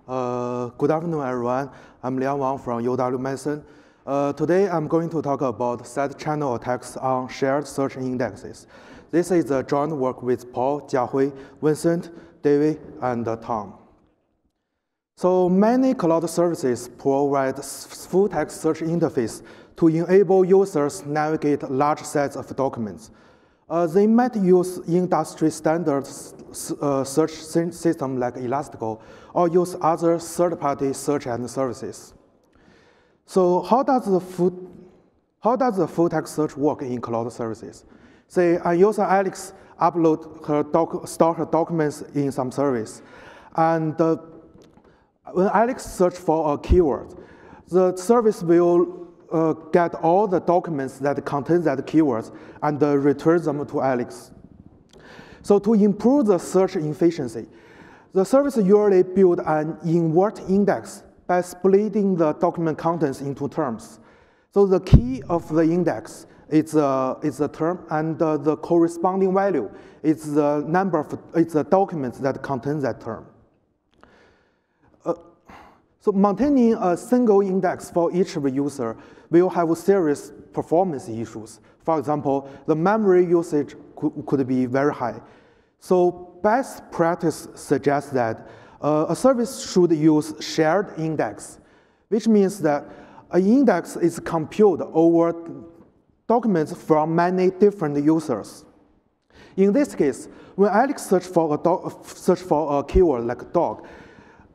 Good afternoon, everyone. I'm Liang Wang from UW Madison. Today, I'm going to talk about SideChannel attacks on shared search indexes. This is a joint work with Paul, Jiahui, Vincent, David, and Tom. So many cloud services provide full-text search interface to enable users navigate large sets of documents. They might use industry standard search system like Elasticsearch or use other third-party search and services. So how does the full-text search work in cloud services? Say a user Alex store her documents in some service, and when Alex search for a keyword, the service will get all the documents that contain that keywords and return them to Alex. So to improve the search efficiency, the service usually builds an invert index by splitting the document contents into terms. So the key of the index is a term, and the corresponding value is the number of the documents that contain that term. So maintaining a single index for each of the user will have serious performance issues. For example, the memory usage could be very high. So best practice suggests that a service should use shared index, which means that an index is computed over documents from many different users. In this case, when Alex search for a keyword like dog,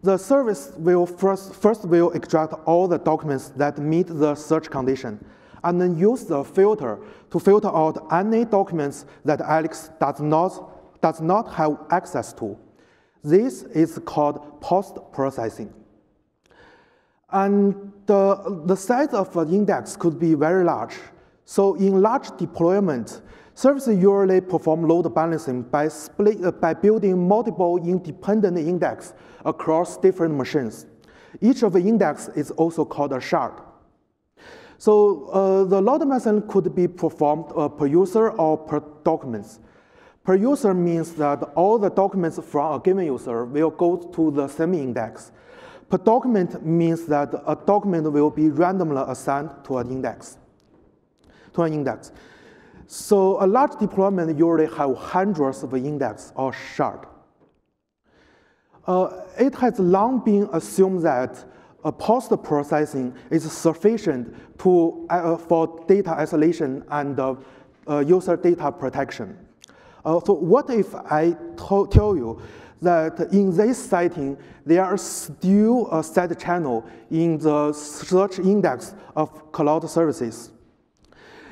the service will first will extract all the documents that meet the search condition, and then use the filter to filter out any documents that Alex does not have access to. This is called post-processing. And the size of an index could be very large. So in large deployment, services usually perform load balancing by building multiple independent indexes across different machines. Each of the index is also called a shard. So the load balancing could be performed per user or per documents. Per user means that all the documents from a given user will go to the same index. Per document means that a document will be randomly assigned to an index. So a large deployment usually have hundreds of indexes or shards. It has long been assumed that post-processing is sufficient for data isolation and user data protection. So what if I tell you that in this setting, there is still a side channel in the search index of cloud services?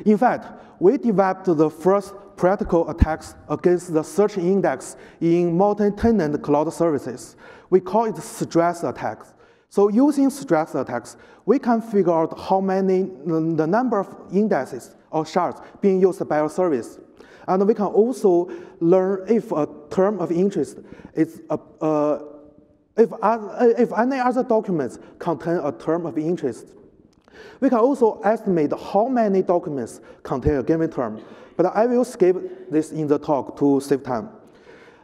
In fact, we developed the first practical attacks against the search index in multi-tenant cloud services. We call it stress attacks. So using stress attacks, we can figure out how many, the number of indexes or shards being used by a service. And we can also learn if a term of interest is, if any other documents contain a term of interest. We can also estimate how many documents contain a given term, but I will skip this in the talk to save time.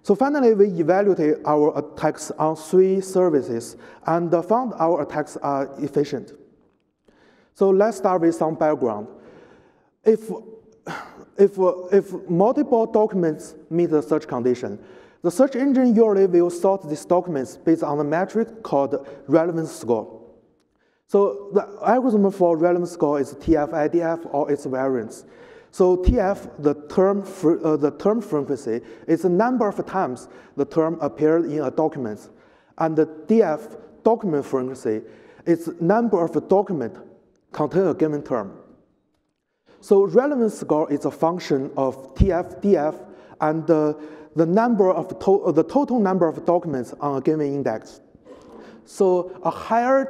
So finally, we evaluated our attacks on 3 services and found our attacks are efficient. So let's start with some background. If multiple documents meet the search condition, the search engine usually will sort these documents based on a metric called relevance score. So the algorithm for relevance score is TF-IDF or its variants. So TF, the term frequency, is the number of times the term appeared in a document. And the DF, document frequency, is the number of documents containing a given term. So relevance score is a function of TF-DF and the total number of documents on a given index. So a higher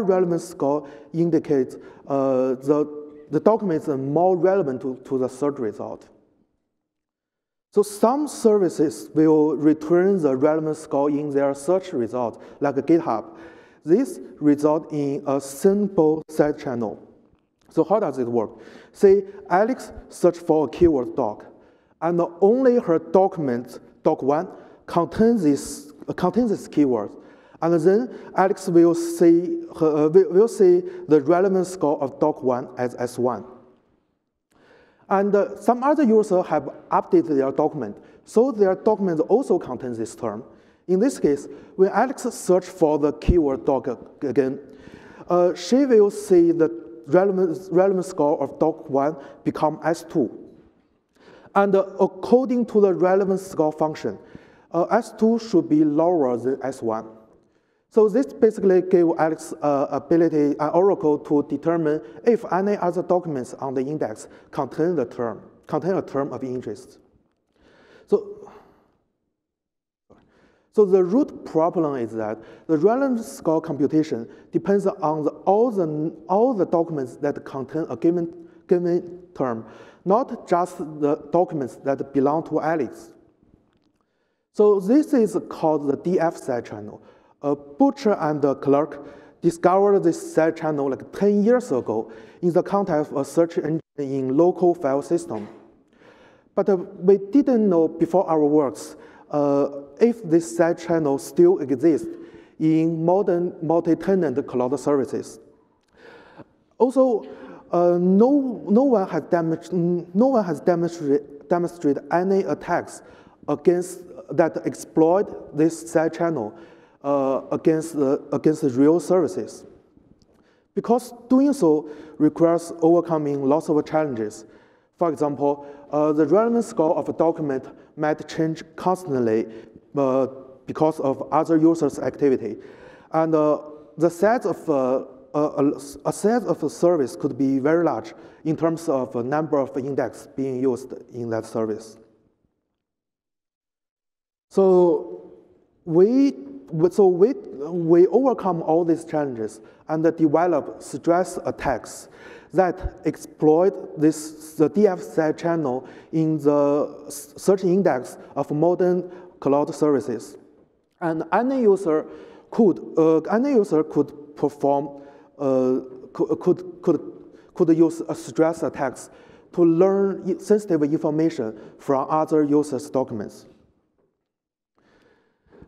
relevance score indicates the documents are more relevant to the search result. So some services will return the relevance score in their search result, like GitHub. This results in a simple side channel. So how does it work? Say Alex searched for a keyword dog, and only her document, doc1, contains this keyword. And then Alex will see the relevance score of doc1 as S1. And some other users have updated their document, so their document also contains this term. In this case, when Alex searches for the keyword doc again, she will see the relevance score of doc1 become S2. And according to the relevance score function, S2 should be lower than S1. So this basically gave Alex an oracle to determine if any other documents on the index contain a term of interest. So the root problem is that the relevance score computation depends on all the documents that contain a given term, not just the documents that belong to Alex. So this is called the DF side channel. Butcher and the clerk discovered this side channel like 10 years ago in the context of a search engine in local file system. But we didn't know before our works if this side channel still exists in modern multi-tenant cloud services. Also, no one has demonstrated any attacks that exploit this side channel against the real services. Because doing so requires overcoming lots of challenges. For example, the relevance score of a document might change constantly because of other users' activity. And the size of a set of a service could be very large in terms of the number of index being used in that service. So we overcome all these challenges and develop stress attacks that exploit the DF side channel in the search index of modern cloud services. And any user could perform could use stress attacks to learn sensitive information from other users' documents.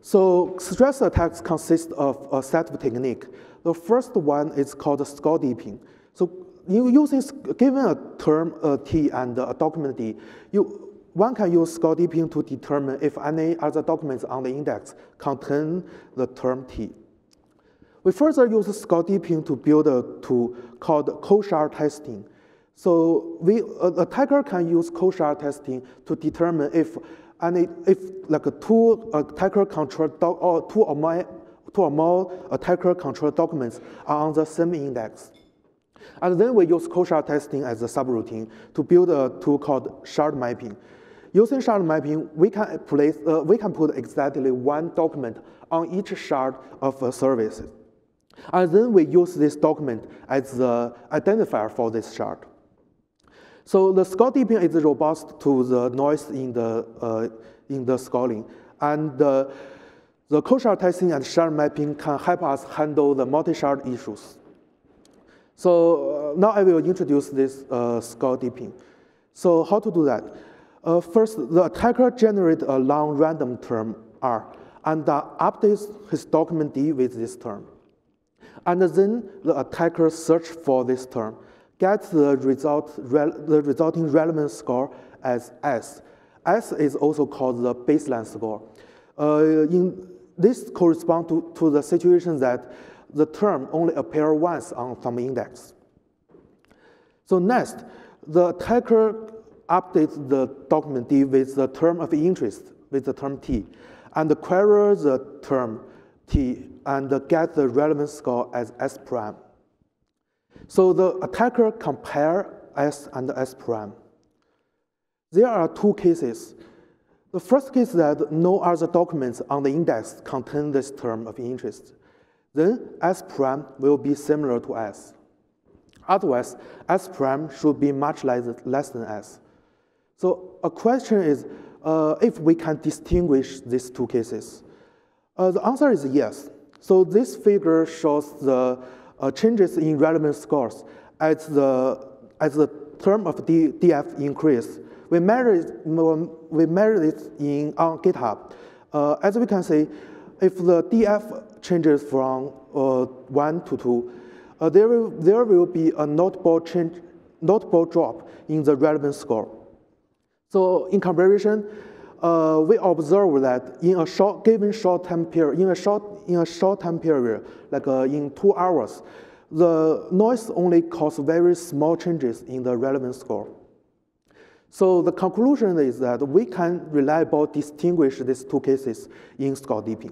So stress attacks consist of a set of techniques. The first one is called ScottyP. So given a term T and a document D, one can use ScottyP to determine if any other documents on the index contain the term T. We further use ScottyP to build a tool called koshertesting. So an attacker can use koshertesting to determine if two attacker controlled or two or more attacker controlled documents are on the same index. And then we use koshertesting as a subroutine to build a tool called shard mapping. Using shard mapping, we can put exactly one document on each shard of a service. And then we use this document as the identifier for this shard. So the ScottyP is robust to the noise in the scoring, and the koshertesting and shard mapping can help us handle the multi-shard issues. So now I will introduce this ScottyP. So how to do that? First, the attacker generates a long random term R and updates his document D with this term. And then the attacker searches for this term, gets the resulting relevance score as S. S is also called the baseline score. This corresponds to the situation that the term only appears once on some index. So next, the attacker updates the document D with the term of interest, with the term T, and queries the term T and get the relevance score as S prime. So the attacker compares S and S prime. There are two cases. The first case is that no other documents on the index contain this term of interest. Then S prime will be similar to S. Otherwise, S prime should be much less than S. So a question is if we can distinguish these two cases. The answer is yes. So this figure shows the changes in relevance scores as the term of DF increase. We measure it on GitHub. As we can see, if the DF changes from 1 to 2, there will be a notable drop in the relevance score. So in comparison, we observe that in a short time period, like in 2 hours, the noise only causes very small changes in the relevance score. So the conclusion is that we can reliably distinguish these two cases in ScottyP.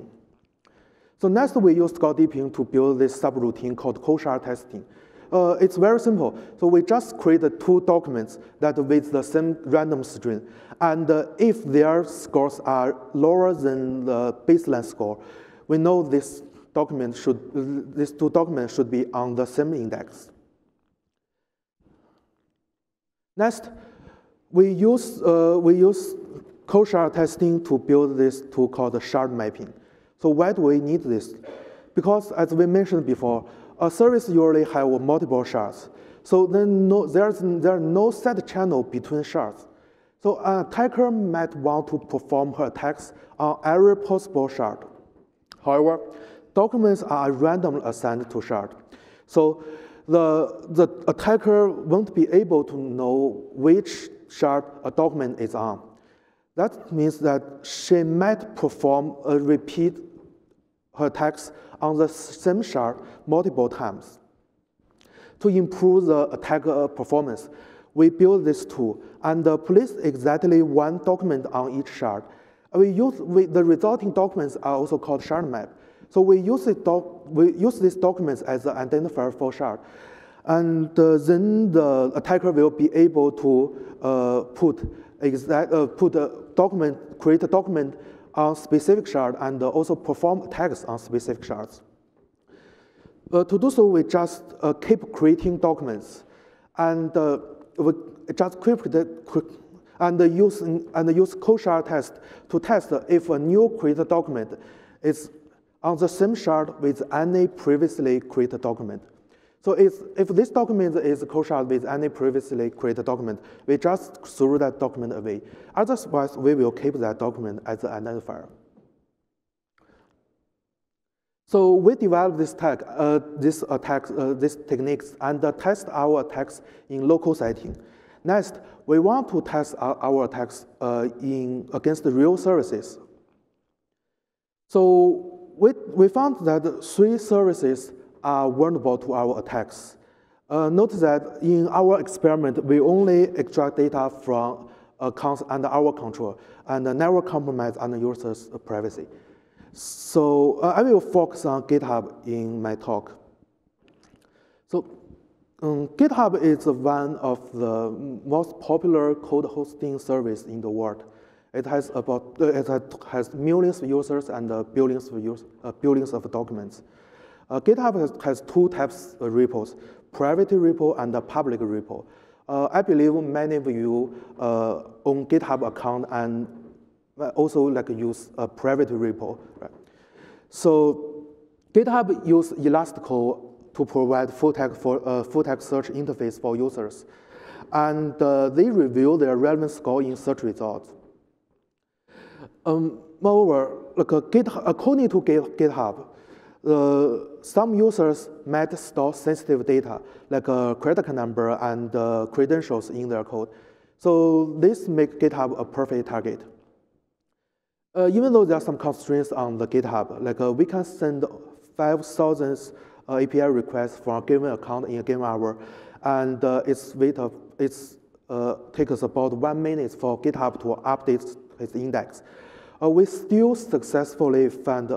So next, we use ScottyP to build this subroutine called koshertesting. It's very simple. So we just create 2 documents that with the same random string. And if their scores are lower than the baseline score, we know these 2 documents should be on the same index. Next, we use koshertesting to build this tool called shard mapping. So why do we need this? Because as we mentioned before, a service usually have multiple shards. So then there are no set channel between shards. So an attacker might want to perform her attacks on every possible shard. However, documents are randomly assigned to shard. So the attacker won't be able to know which shard a document is on. That means that she might perform a repeat her attacks on the same shard multiple times. To improve the attacker performance, we build this tool and place exactly 1 document on each shard. The resulting documents are also called shard map. So we use these documents as an identifier for shard. And then the attacker will be able to create a document on specific shard and also perform attacks on specific shards. To do so, we just keep creating documents, and we just use kosher test to test if a new created document is on the same shard with any previously created document. So if this document is kosher with any previously created document, we just throw that document away. Otherwise, we will keep that document as an identifier. So we developed this techniques and test our attacks in local setting. Next, we want to test our attacks against the real services. So we found that 3 services are vulnerable to our attacks. Note that in our experiment, we only extract data from accounts under our control and never compromise on the user's privacy. So I will focus on GitHub in my talk. So GitHub is one of the most popular code hosting service in the world. It has millions of users and billions of documents. GitHub has 2 types of repos, private repo and public repo. I believe many of you own GitHub account and also use a private repo. Right? So GitHub uses Elasticsearch to provide full-text search interface for users. And they reveal their relevance score in search results. Moreover, according to GitHub, some users might store sensitive data, like a credit card number and credentials in their code. So this makes GitHub a perfect target. Even though there are some constraints on the GitHub, we can send 5,000 API requests for a given account in a given hour, and it takes us about 1 minute for GitHub to update its index. We still successfully found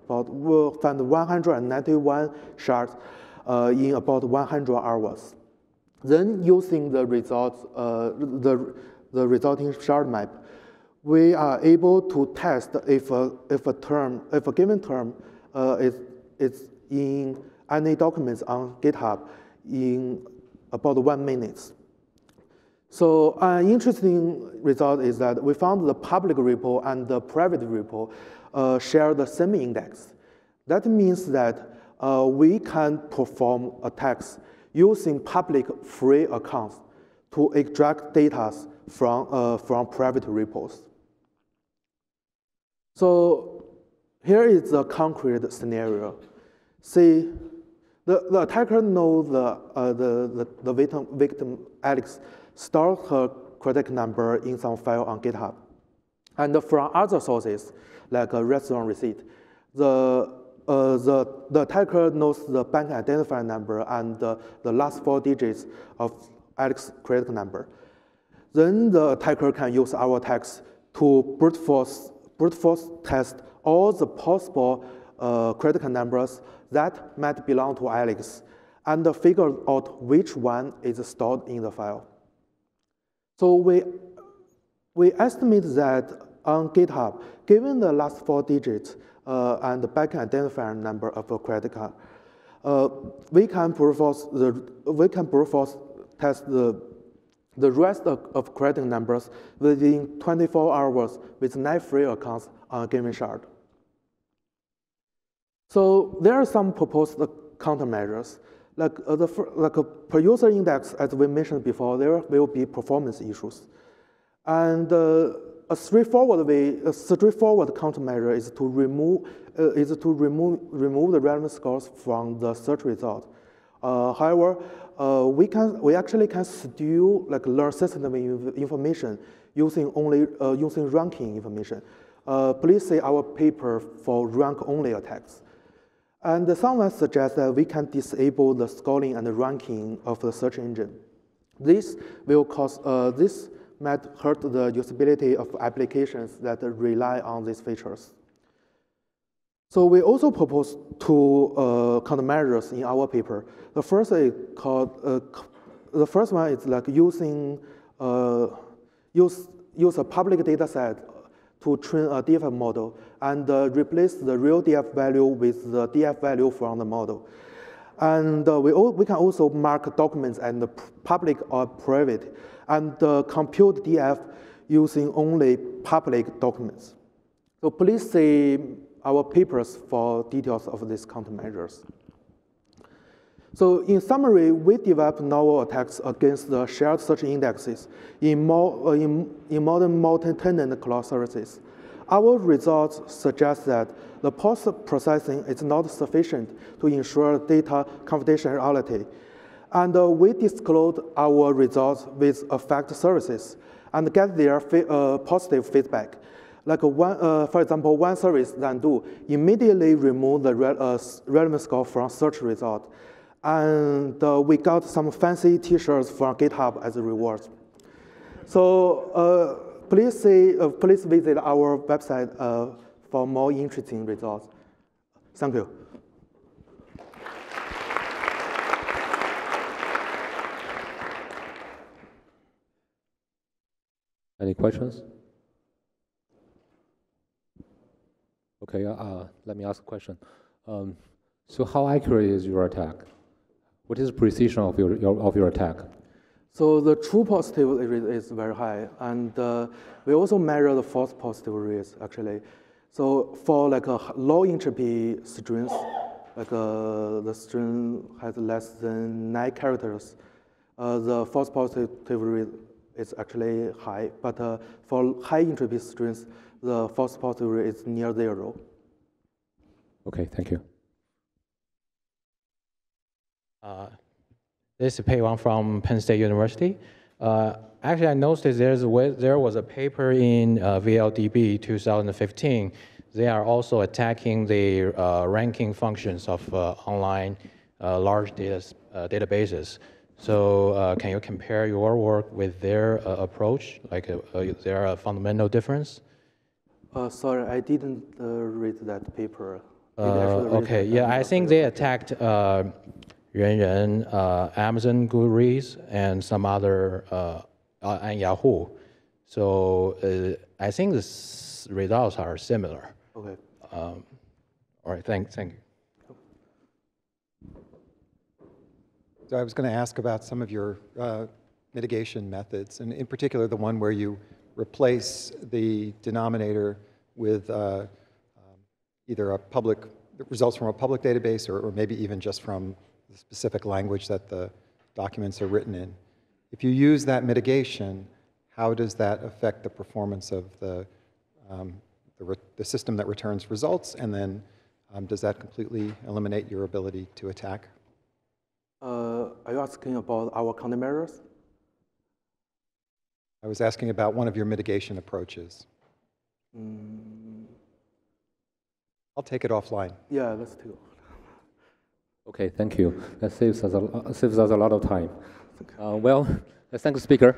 191 shards in about 100 hours. Then, using the results, the resulting shard map, we are able to test if a given term is in any documents on GitHub in about 1 minute. So an interesting result is that we found the public repo and the private repo share the same index. That means that we can perform attacks using public free accounts to extract data from private repos. So here is the concrete scenario. See, the attacker knows the victim Alex stores her credit number in some file on GitHub. And from other sources, like a restaurant receipt, the attacker knows the bank identifier number and the last 4 digits of Alex's credit number. Then the attacker can use our attacks to brute force test all the possible credit numbers that might belong to Alex and figure out which one is stored in the file. So we estimate that on GitHub, given the last 4 digits and the bank identifier number of a credit card, we can brute force test the rest of credit numbers within 24 hours with net free accounts on a given shard. So there are some proposed countermeasures. Like a per user index, as we mentioned before, there will be performance issues. And a straightforward countermeasure is to remove the relevance scores from the search result. However, we actually can still learn sensitive information using ranking information. Please see our paper for rank-only attacks. And someone suggests that we can disable the scoring and the ranking of the search engine. This might hurt the usability of applications that rely on these features. So we also propose 2 countermeasures in our paper. The first is one is like use a public data set to train a DF model and replace the real DF value with the DF value from the model. And we can also mark documents as public or private and compute DF using only public documents. So please see our papers for details of these countermeasures. So in summary, we developed novel attacks against the shared search indexes in modern multi-tenant cloud services. Our results suggest that the post-processing is not sufficient to ensure data confidentiality. And we disclosed our results with affected services and get their positive feedback. Like for example, one service, Xen.do, immediately removed the relevance score from search result. And we got some fancy t-shirts from GitHub as a reward. So please visit our website for more interesting results. Thank you. Any questions? Okay, let me ask a question. So how accurate is your attack? What is the precision of your attack? So the true positive rate is very high, and we also measure the false positive rates actually. So for like a low entropy strings, like the string has less than 9 characters, the false positive rate is actually high. But for high entropy strings, the false positive rate is near 0. Okay, thank you. This is Pei Wang from Penn State University. Actually, I noticed there was a paper in VLDB 2015. They are also attacking the ranking functions of online large databases. So can you compare your work with their approach? Like, is there a fundamental difference? Sorry, I didn't read that paper. Okay, yeah, I think they attacked Amazon Goodreads, and some other, and Yahoo. So I think the results are similar. Okay. All right, thank you. So I was going to ask about some of your mitigation methods, and in particular the one where you replace the denominator with either a public, results from a public database or maybe even just from the specific language that the documents are written in. If you use that mitigation, how does that affect the performance of the the system that returns results, and then does that completely eliminate your ability to attack? Are you asking about our countermeasures? I was asking about one of your mitigation approaches. I'll take it offline. Yeah, let's do. Okay, thank you. That saves us a lot of time. Well, let's thank the speaker.